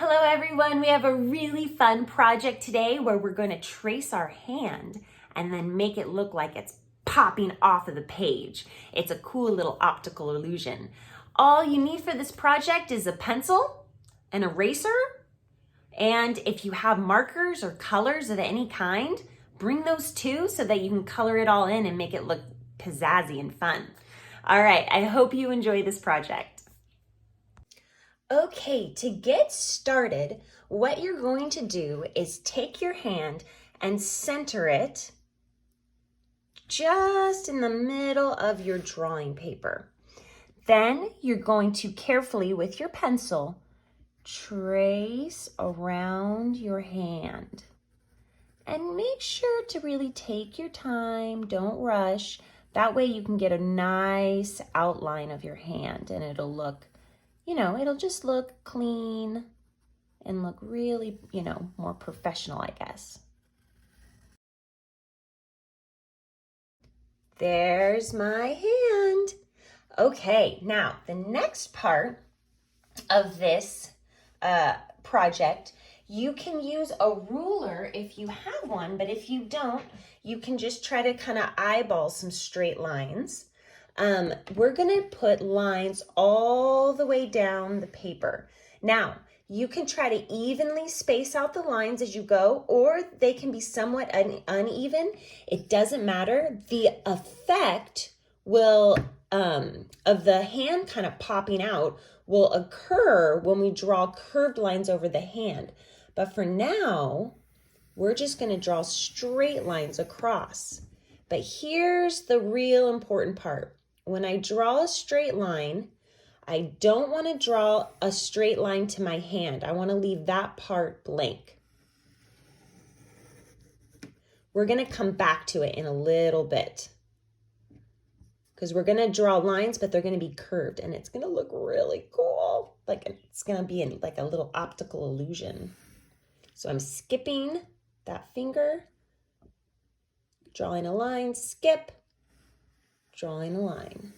Hello everyone, we have a really fun project today where we're going to trace our hand and then make it look like it's popping off of the page. It's a cool little optical illusion. All you need for this project is a pencil, an eraser, and if you have markers or colors of any kind, bring those too so that you can color it all in and make it look pizzazzy and fun. All right, I hope you enjoy this project. Okay, to get started, what you're going to do is take your hand and center it just in the middle of your drawing paper. Then you're going to carefully, with your pencil, trace around your hand. And make sure to really take your time, don't rush. That way you can get a nice outline of your hand and it'll look, it'll just look clean and look really, more professional, I guess. There's my hand. Okay, now the next part of this project, you can use a ruler if you have one, but if you don't, you can just try to kind of eyeball some straight lines. We're gonna put lines all the way down the paper. Now, you can try to evenly space out the lines as you go, or they can be somewhat uneven. It doesn't matter. The effect will, of the hand kind of popping out will occur when we draw curved lines over the hand. But for now, we're just gonna draw straight lines across. But here's the real important part. When I draw a straight line, I don't want to draw a straight line to my hand. I want to leave that part blank. We're going to come back to it in a little bit because we're going to draw lines, but they're going to be curved and it's going to look really cool. Like it's going to be like a little optical illusion. So I'm skipping that finger, drawing a line, skip, drawing a line.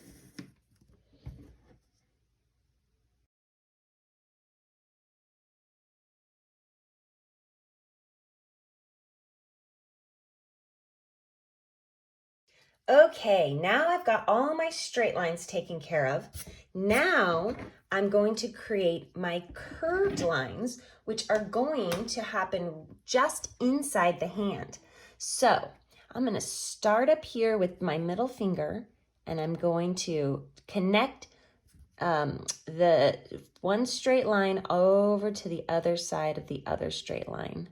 Okay, now I've got all my straight lines taken care of. Now I'm going to create my curved lines, which are going to happen just inside the hand. So I'm going to start up here with my middle finger and I'm going to connect the one straight line over to the other side of the other straight line.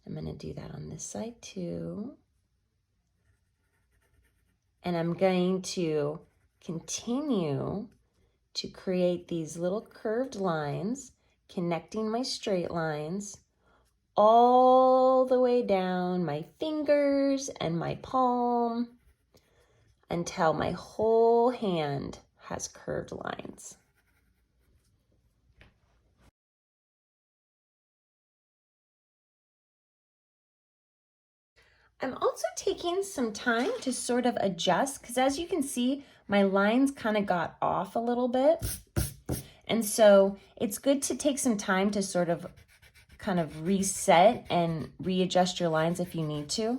I'm going to do that on this side too. And I'm going to continue to create these little curved lines, connecting my straight lines all the way down my fingers and my palm until my whole hand has curved lines. I'm also taking some time to sort of adjust because as you can see, my lines kind of got off a little bit. And so it's good to take some time to sort of kind of reset and readjust your lines if you need to.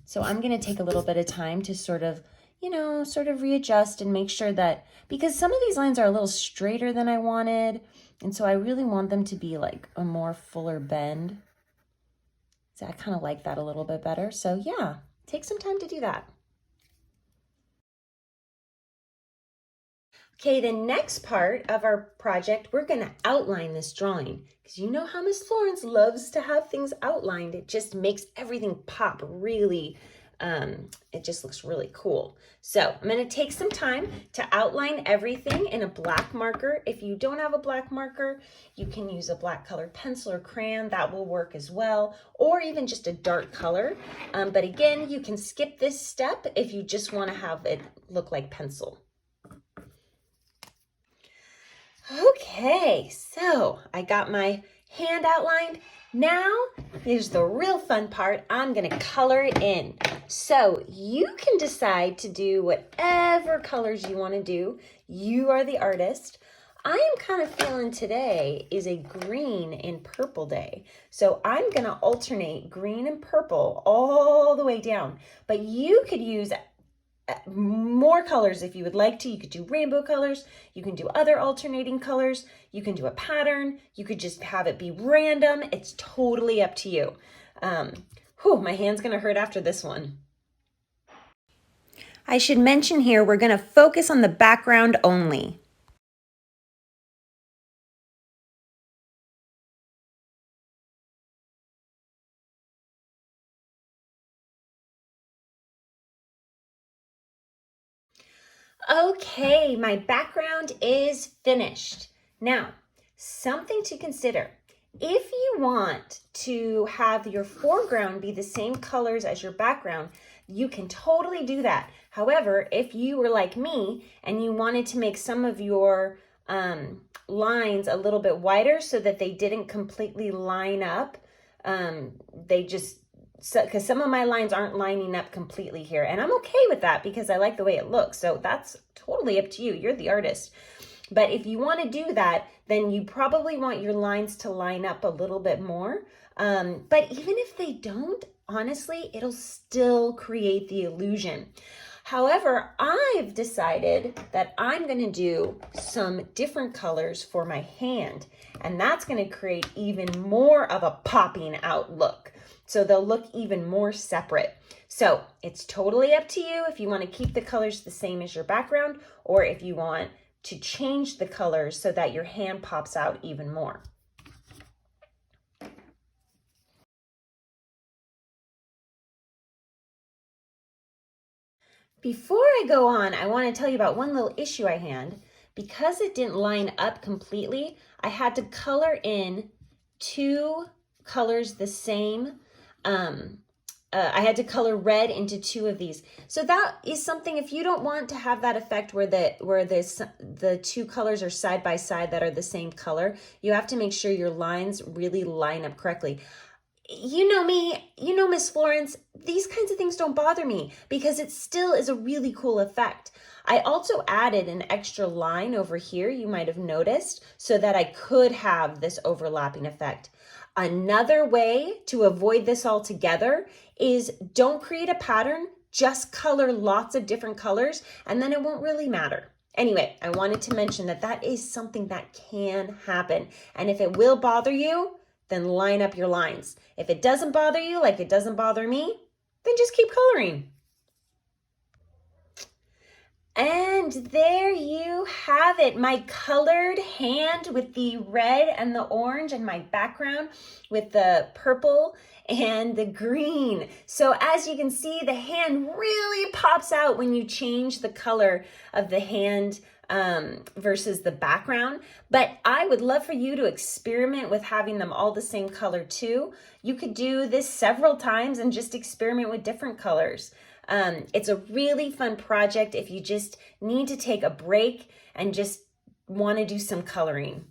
So I'm going to take a little bit of time to sort of readjust and make sure that, because some of these lines are a little straighter than I wanted. And so I really want them to be like a more fuller bend. So I kind of like that a little bit better. So yeah, take some time to do that. Okay, the next part of our project, we're going to outline this drawing because you know how Miss Florence loves to have things outlined. It just makes everything pop really, it just looks really cool. So I'm going to take some time to outline everything in a black marker. If you don't have a black marker, you can use a black colored pencil or crayon. That will work as well, or even just a dark color. But again, you can skip this step if you just want to have it look like pencil. Okay, so I got my hand outlined. Now, here's the real fun part. I'm gonna color it in. So you can decide to do whatever colors you wanna do. You are the artist. I am kind of feeling today is a green and purple day. So I'm going to alternate green and purple all the way down. But you could use more colors if you would like to. You could do rainbow colors. You can do other alternating colors. You can do a pattern. You could just have it be random. It's totally up to you. My hand's going to hurt after this one. I should mention here, we're going to focus on the background only. Okay, my background is finished. Now, something to consider. If you want to have your foreground be the same colors as your background, you can totally do that. However, if you were like me and you wanted to make some of your lines a little bit wider so that they didn't completely line up, because some of my lines aren't lining up completely here, and I'm okay with that because I like the way it looks. So that's totally up to you. You're the artist. But if you want to do that, then you probably want your lines to line up a little bit more. But even if they don't, honestly, it'll still create the illusion. However, I've decided that I'm going to do some different colors for my hand, and that's going to create even more of a popping out look. So they'll look even more separate. So it's totally up to you if you want to keep the colors the same as your background, or if you want to change the colors so that your hand pops out even more. Before I go on, I want to tell you about one little issue I had. Because it didn't line up completely, I had to color in two colors the same. I had to color red into two of these. So that is something, if you don't want to have that effect where the two colors are side by side that are the same color, you have to make sure your lines really line up correctly. You know me, you know Miss Florence, these kinds of things don't bother me because it still is a really cool effect. I also added an extra line over here, you might have noticed, so that I could have this overlapping effect. Another way to avoid this altogether is don't create a pattern, just color lots of different colors, and then it won't really matter. Anyway, I wanted to mention that that is something that can happen. And if it will bother you, then line up your lines. If it doesn't bother you, like it doesn't bother me, then just keep coloring. And there you have it, my colored hand with the red and the orange, and my background with the purple and the green. So as you can see, the hand really pops out when you change the color of the hand versus the background. But I would love for you to experiment with having them all the same color too. You could do this several times and just experiment with different colors. It's a really fun project if you just need to take a break and just want to do some coloring.